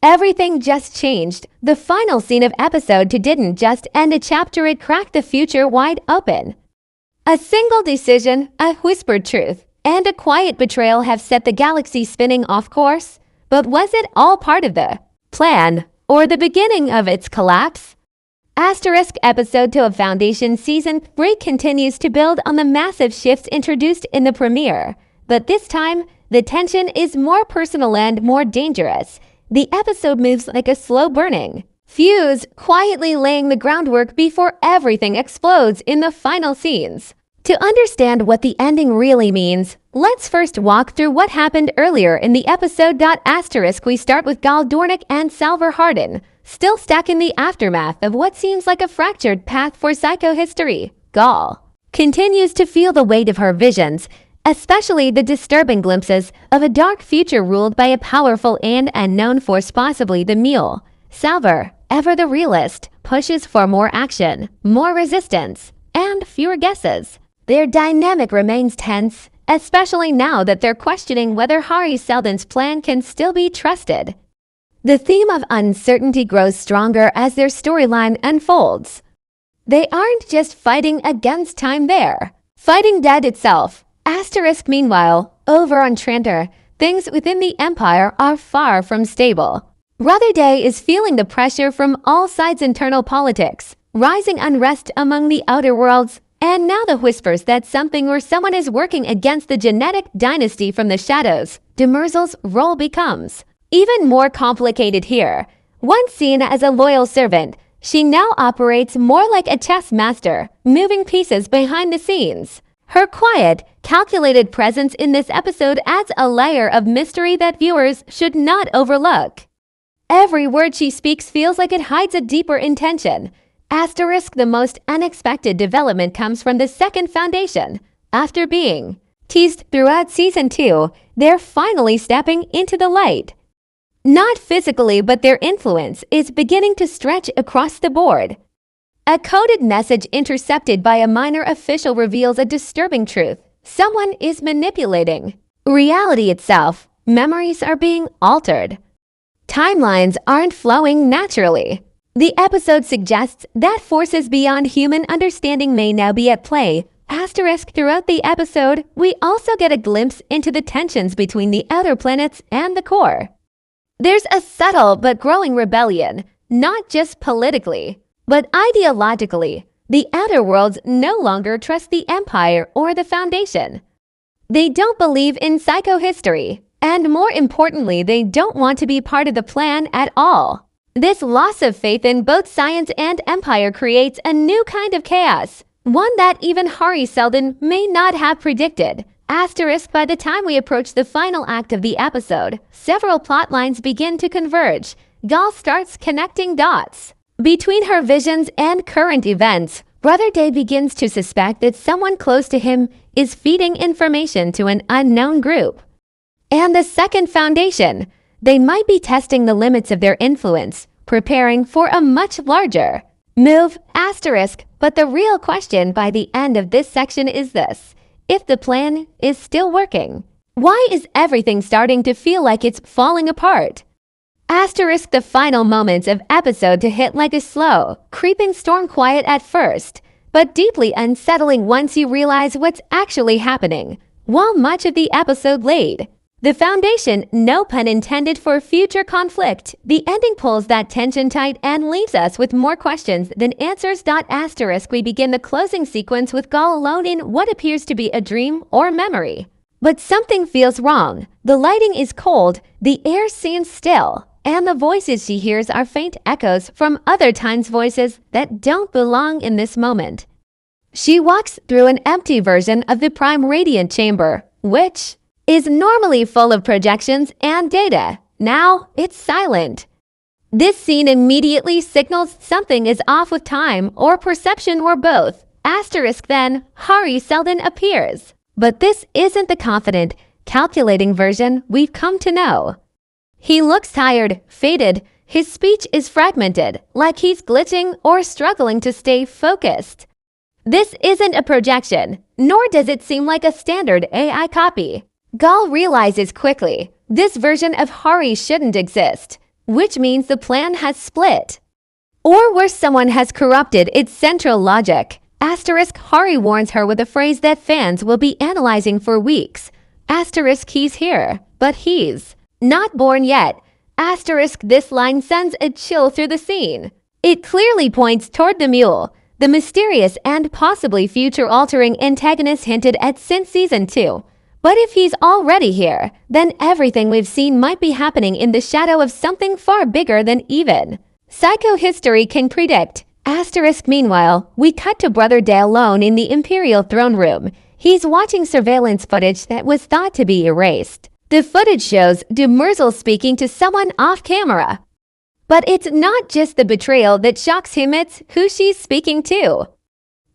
Everything just changed. The final scene of episode 2 didn't just end a chapter, it cracked the future wide open. A single decision, a whispered truth, and a quiet betrayal have set the galaxy spinning off course. But was it all part of the plan, or the beginning of its collapse? Episode 2 of Foundation Season 3 continues to build on the massive shifts introduced in the premiere. But this time, the tension is more personal and more dangerous. The episode moves like a slow-burning fuse, quietly laying the groundwork before everything explodes in the final scenes. To understand what the ending really means, let's first walk through what happened earlier in the episode. We start with Gall Dornick and Salvor Hardin, still stuck in the aftermath of what seems like a fractured path for psychohistory. Gall continues to feel the weight of her visions, especially the disturbing glimpses of a dark future ruled by a powerful and unknown force, possibly the Mule. Salvor, ever the realist, pushes for more action, more resistance, and fewer guesses. Their dynamic remains tense, especially now that they're questioning whether Seldon's plan can still be trusted. The theme of uncertainty grows stronger as their storyline unfolds. They aren't just fighting against time, they're fighting dead itself. Meanwhile, over on Trantor, things within the Empire are far from stable. Rutherday is feeling the pressure from all sides: internal politics, rising unrest among the Outer Worlds, and now the whispers that something or someone is working against the genetic dynasty from the shadows. Demerzel's role becomes even more complicated here. Once seen as a loyal servant, she now operates more like a chess master, moving pieces behind the scenes. Her quiet, calculated presence in this episode adds a layer of mystery that viewers should not overlook. Every word she speaks feels like it hides a deeper intention. The most unexpected development comes from the second Foundation. After being teased throughout Season 2, they're finally stepping into the light. Not physically, but their influence is beginning to stretch across the board. A coded message intercepted by a minor official reveals a disturbing truth. Someone is manipulating reality itself. Memories are being altered. Timelines aren't flowing naturally. The episode suggests that forces beyond human understanding may now be at play. Throughout the episode, we also get a glimpse into the tensions between the outer planets and the core. There's a subtle but growing rebellion, not just politically, but ideologically. The Outer Worlds no longer trust the Empire or the Foundation. They don't believe in psychohistory, and more importantly, they don't want to be part of the plan at all. This loss of faith in both science and Empire creates a new kind of chaos, one that even Seldon may not have predicted. By the time we approach the final act of the episode, several plot lines begin to converge. Gall starts connecting dots between her visions and current events. Rutherday begins to suspect that someone close to him is feeding information to an unknown group. And the second Foundation, they might be testing the limits of their influence, preparing for a much larger move. But the real question by the end of this section is this: if the plan is still working, why is everything starting to feel like it's falling apart? The final moments of episode 2 hit like a slow, creeping storm, quiet at first, but deeply unsettling once you realize what's actually happening. While much of the episode laid the foundation, no pun intended, for future conflict, the ending pulls that tension tight and leaves us with more questions than answers. We begin the closing sequence with Gall alone in what appears to be a dream or memory. But something feels wrong. The lighting is cold, the air seems still, and the voices she hears are faint echoes from other times, voices that don't belong in this moment. She walks through an empty version of the Prime Radiant Chamber, which is normally full of projections and data. Now it's silent. This scene immediately signals something is off with time or perception or both. Then Seldon appears. But this isn't the confident, calculating version we've come to know. He looks tired, faded. His speech is fragmented, like he's glitching or struggling to stay focused. This isn't a projection, nor does it seem like a standard AI copy. Gall realizes quickly, this version of Hari shouldn't exist. which means the plan has split. Or worse, someone has corrupted its central logic. Hari warns her with a phrase that fans will be analyzing for weeks. He's here, but he's not born yet. This line sends a chill through the scene. It clearly points toward the Mule, the mysterious and possibly future-altering antagonist hinted at since Season 2. But if he's already here, then everything we've seen might be happening in the shadow of something far bigger than even psychohistory can predict. Meanwhile, we cut to Brother Day alone in the Imperial throne room. He's watching surveillance footage that was thought to be erased. The footage shows Demerzel speaking to someone off camera. But it's not just the betrayal that shocks him, it's who she's speaking to.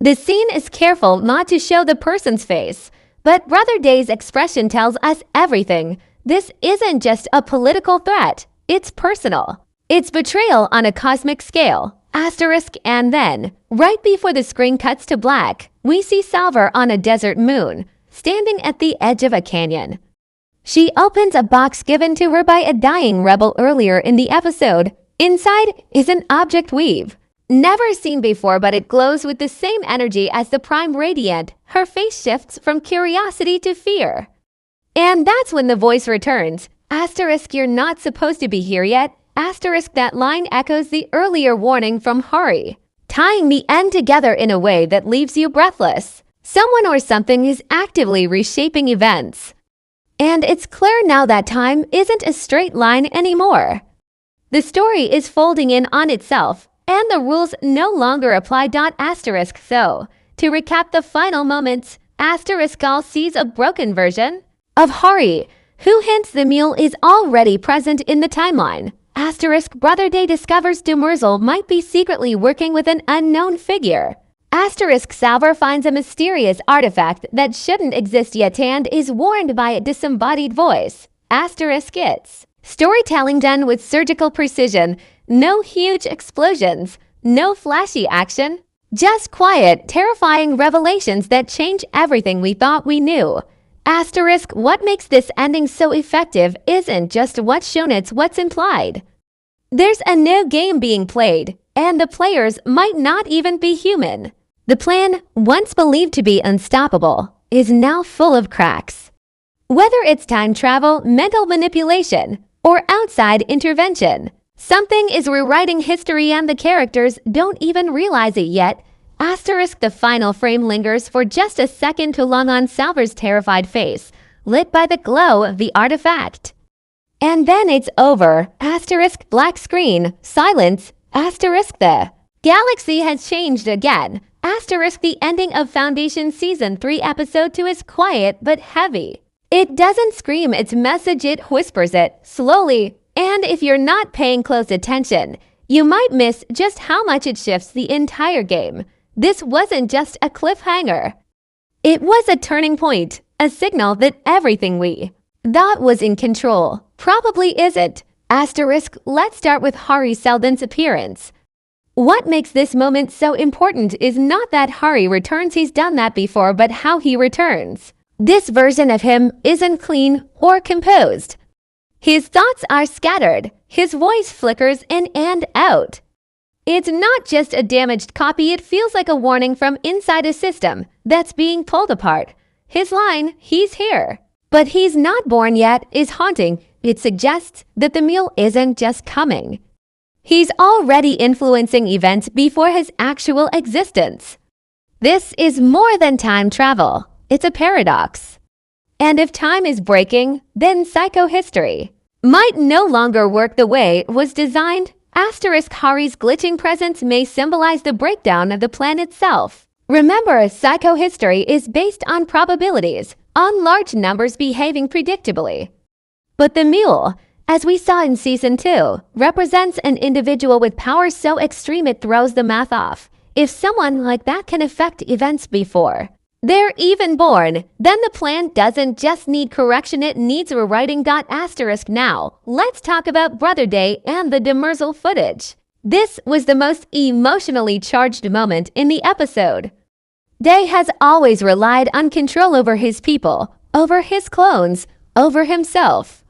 The scene is careful not to show the person's face, but Brother Day's expression tells us everything. This isn't just a political threat, it's personal. It's betrayal on a cosmic scale. And then, right before the screen cuts to black, we see Salvor on a desert moon, standing at the edge of a canyon. She opens a box given to her by a dying rebel earlier in the episode. Inside is an object weave. Never seen before, but it glows with the same energy as the Prime Radiant. Her face shifts from curiosity to fear. And that's when the voice returns. You're not supposed to be here yet. That line echoes the earlier warning from Hari, tying the end together in a way that leaves you breathless. Someone or something is actively reshaping events. And it's clear now that time isn't a straight line anymore. The story is folding in on itself, and the rules no longer apply. So, to recap the final moments, All sees a broken version of Hari, who hints the Mule is already present in the timeline. Brother Day discovers Demerzel might be secretly working with an unknown figure. Salvor finds a mysterious artifact that shouldn't exist yet and is warned by a disembodied voice. It's storytelling done with surgical precision. No huge explosions, no flashy action, just quiet, terrifying revelations that change everything we thought we knew. What makes this ending so effective isn't just what's shown, it's what's implied. There's a new game being played, and the players might not even be human. The plan, once believed to be unstoppable, is now full of cracks. Whether it's time travel, mental manipulation, or outside intervention, something is rewriting history and the characters don't even realize it yet. The final frame lingers for just a second too long on Salvor's terrified face, lit by the glow of the artifact. And then it's over. Black screen. Silence. The galaxy has changed again. The ending of Foundation Season 3 Episode 2 is quiet but heavy. It doesn't scream its message, it whispers it, slowly. And if you're not paying close attention, you might miss just how much it shifts the entire game. This wasn't just a cliffhanger. It was a turning point, a signal that everything we thought was in control probably isn't. Let's start with Hari Seldon's appearance. What makes this moment so important is not that Hari returns, he's done that before, but how he returns. This version of him isn't clean or composed. His thoughts are scattered, his voice flickers in and out. It's not just a damaged copy, it feels like a warning from inside a system that's being pulled apart. His line, "He's here, but he's not born yet," is haunting. It suggests that the Mule isn't just coming. He's already influencing events before his actual existence. This is more than time travel. It's a paradox. And if time is breaking, then psychohistory might no longer work the way it was designed. Hari's glitching presence may symbolize the breakdown of the plan itself. Remember, psychohistory is based on probabilities, on large numbers behaving predictably. But the Mule, as we saw in Season 2, represents an individual with power so extreme it throws the math off. If someone like that can affect events before they're even born, then the plan doesn't just need correction, it needs rewriting. Now, let's talk about Brother Day and the Demerzel footage. This was the most emotionally charged moment in the episode. Day has always relied on control over his people, over his clones, over himself.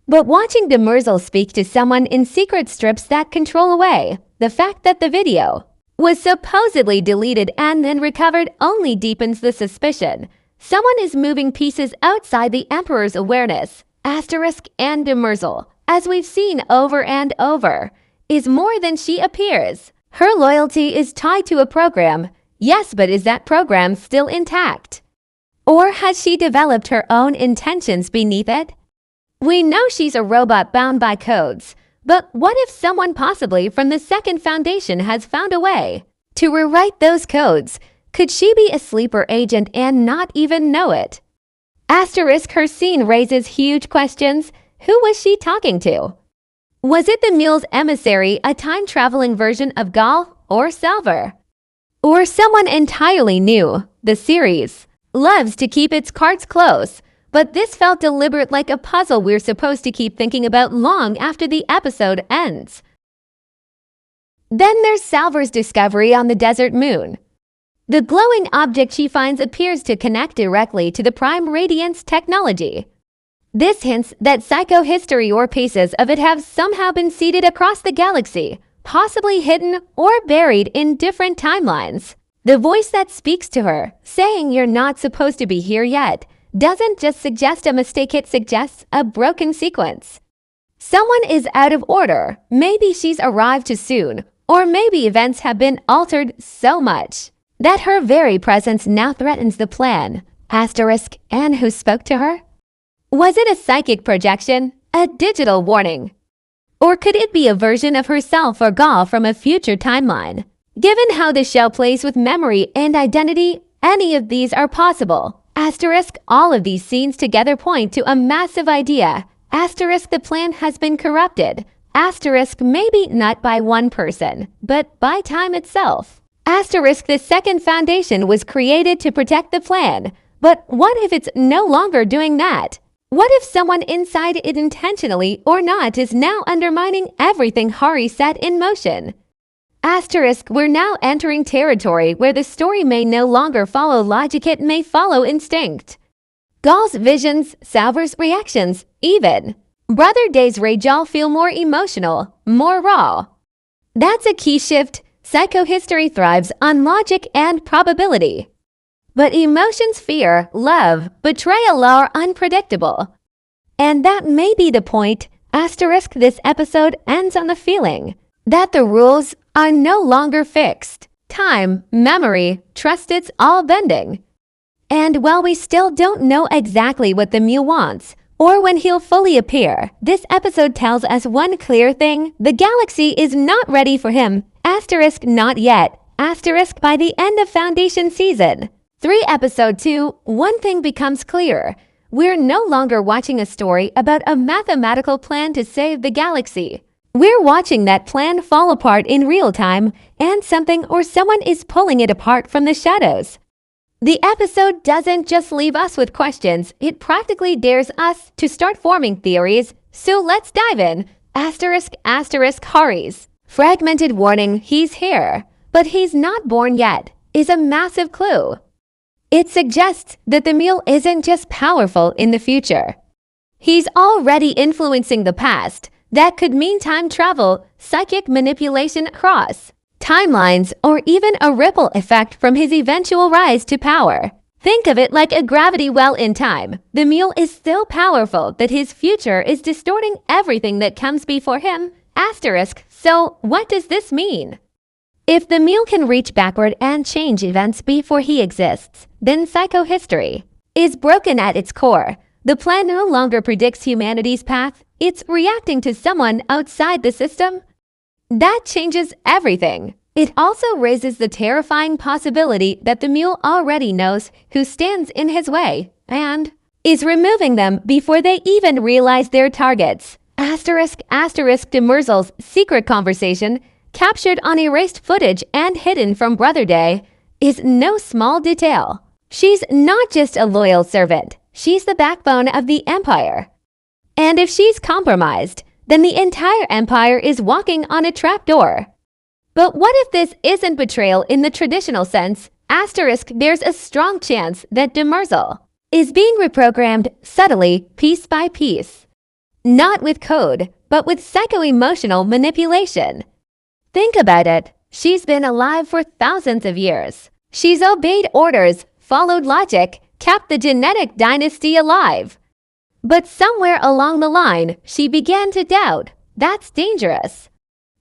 But watching Demerzel speak to someone in secret strips that control away the fact that the video was supposedly deleted and then recovered only deepens the suspicion. Someone is moving pieces outside the Emperor's awareness. Asterisk and Demerzel, as we've seen over and over, is more than she appears. Her loyalty is tied to a program. Yes, but is that program still intact? Or has she developed her own intentions beneath it? We know she's a robot bound by codes, but what if someone possibly from the Second Foundation has found a way to rewrite those codes? Could she be a sleeper agent and not even know it? Asterisk, her scene raises huge questions. Who was she talking to? Was it the Mule's emissary, a time-traveling version of Gal or Salvor? Or someone entirely new? The series loves to keep its cards close, but this felt deliberate, like a puzzle we're supposed to keep thinking about long after the episode ends. Then there's Salvor's discovery on the desert moon. The glowing object she finds appears to connect directly to the Prime Radiance technology. This hints that psychohistory or pieces of it have somehow been seeded across the galaxy, possibly hidden or buried in different timelines. The voice that speaks to her, saying you're not supposed to be here yet, doesn't just suggest a mistake, it suggests a broken sequence. Someone is out of order. Maybe she's arrived too soon, or maybe events have been altered so much that her very presence now threatens the plan. Asterisk, and who spoke to her? Was it a psychic projection, a digital warning? Or could it be a version of herself or Gal from a future timeline? Given how the show plays with memory and identity, any of these are possible. Asterisk, all of these scenes together point to a massive idea. Asterisk, the plan has been corrupted. Asterisk, maybe not by one person, but by time itself. Asterisk, the Second Foundation was created to protect the plan. But what if it's no longer doing that? What if someone inside it, intentionally or not, is now undermining everything Hari set in motion? Asterisk, we're now entering territory where the story may no longer follow logic, it may follow instinct. Gal's visions, Salvor's reactions, even Brother Day's rage all feel more emotional, more raw. That's a key shift. Psychohistory thrives on logic and probability. But emotions, fear, love, betrayal are unpredictable. And that may be the point. Asterisk, this episode ends on the feeling that the rules are no longer fixed. Time, memory, trust, it's all bending. And while we still don't know exactly what the Mule wants, or when he'll fully appear, this episode tells us one clear thing: the galaxy is not ready for him. Asterisk, not yet. Asterisk, by the end of Foundation Season 3, Episode 2, one thing becomes clear. We're no longer watching a story about a mathematical plan to save the galaxy. We're watching that plan fall apart in real time, and something or someone is pulling it apart from the shadows. The episode doesn't just leave us with questions, it practically dares us to start forming theories. So let's dive in. Asterisk, Hari's fragmented warning, he's here, but he's not born yet, is a massive clue. It suggests that the Mule isn't just powerful in the future. He's already influencing the past. That could mean time travel, psychic manipulation across timelines, or even a ripple effect from his eventual rise to power. Think of it like a gravity well in time. The Mule is so powerful that his future is distorting everything that comes before him. Asterisk, so what does this mean? If the Mule can reach backward and change events before he exists, then psychohistory is broken at its core. The plan no longer predicts humanity's path, it's reacting to someone outside the system. That changes everything. It also raises the terrifying possibility that the Mule already knows who stands in his way and is removing them before they even realize their targets. Asterisk, Demerzel's secret conversation, captured on erased footage and hidden from Brother Day, is no small detail. She's not just a loyal servant, she's the backbone of the Empire. And if she's compromised, then the entire Empire is walking on a trapdoor. But what if this isn't betrayal in the traditional sense? Asterisk, there's a strong chance that Demerzel is being reprogrammed subtly, piece by piece. Not with code, but with psycho-emotional manipulation. Think about it. She's been alive for thousands of years. She's obeyed orders, followed logic, kept the genetic dynasty alive. But somewhere along the line, she began to doubt. That's dangerous.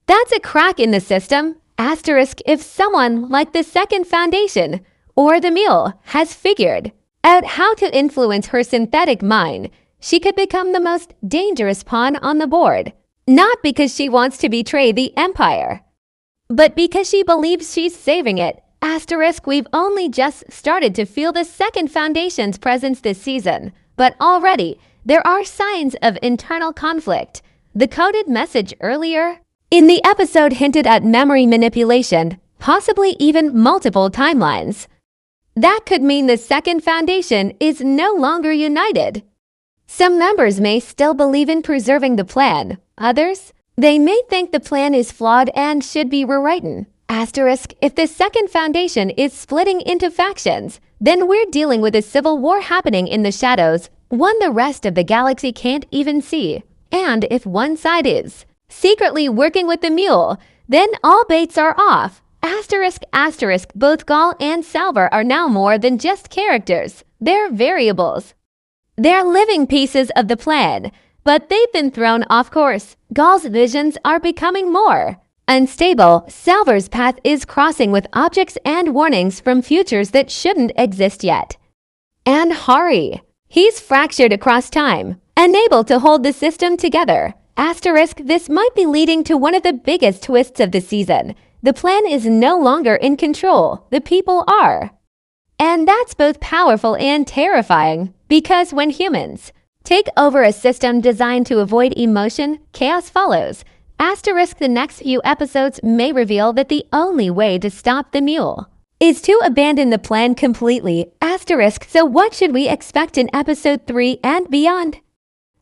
That's a crack in the system. Asterisk if someone like the Second Foundation or the Mule has figured out how to influence her synthetic mind, she could become the most dangerous pawn on the board. Not because she wants to betray the Empire, but because she believes she's saving it. Asterisk we've only just started to feel the Second Foundation's presence this season, but already there are signs of internal conflict. The coded message earlier in the episode hinted at memory manipulation, possibly even multiple timelines. That could mean the Second Foundation is no longer united. Some members may still believe in preserving the plan. Others, they may think the plan is flawed and should be rewritten. Asterisk if the Second Foundation is splitting into factions, then we're dealing with a civil war happening in the shadows, one the rest of the galaxy can't even see. And if one side is secretly working with the Mule, then all baits are off. Asterisk both Gaul and Salvor are now more than just characters. They're variables. They're living pieces of the plan, but they've been thrown off course. Gaul's visions are becoming more unstable. Salvor's path is crossing with objects and warnings from futures that shouldn't exist yet. And Hari, he's fractured across time, unable to hold the system together. Asterisk this might be leading to one of the biggest twists of the season. The plan is no longer in control. The people are. And that's both powerful and terrifying, because when humans take over a system designed to avoid emotion, chaos follows. Asterisk the next few episodes may reveal that the only way to stop the Mule is to abandon the plan completely. Asterisk so what should we expect in episode 3 and beyond?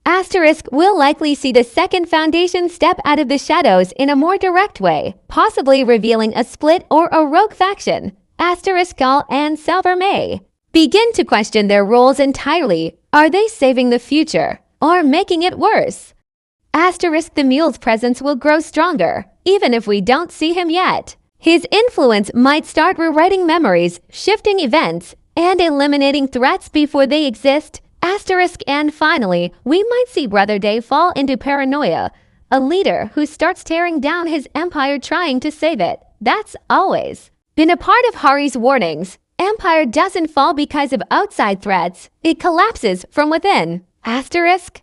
Asterisk will likely see the Second Foundation step out of the shadows in a more direct way, possibly revealing a split or a rogue faction. Asterisk Gaul and Salvor may begin to question their roles entirely. Are they saving the future or making it worse? Asterisk the Mule's presence will grow stronger, even if we don't see him yet. His influence might start rewriting memories, shifting events, and eliminating threats before they exist. Asterisk and finally, we might see Brother Day fall into paranoia, a leader who starts tearing down his empire trying to save it. That's always been a part of Hari's warnings. Empire doesn't fall because of outside threats. It collapses from within. Asterisk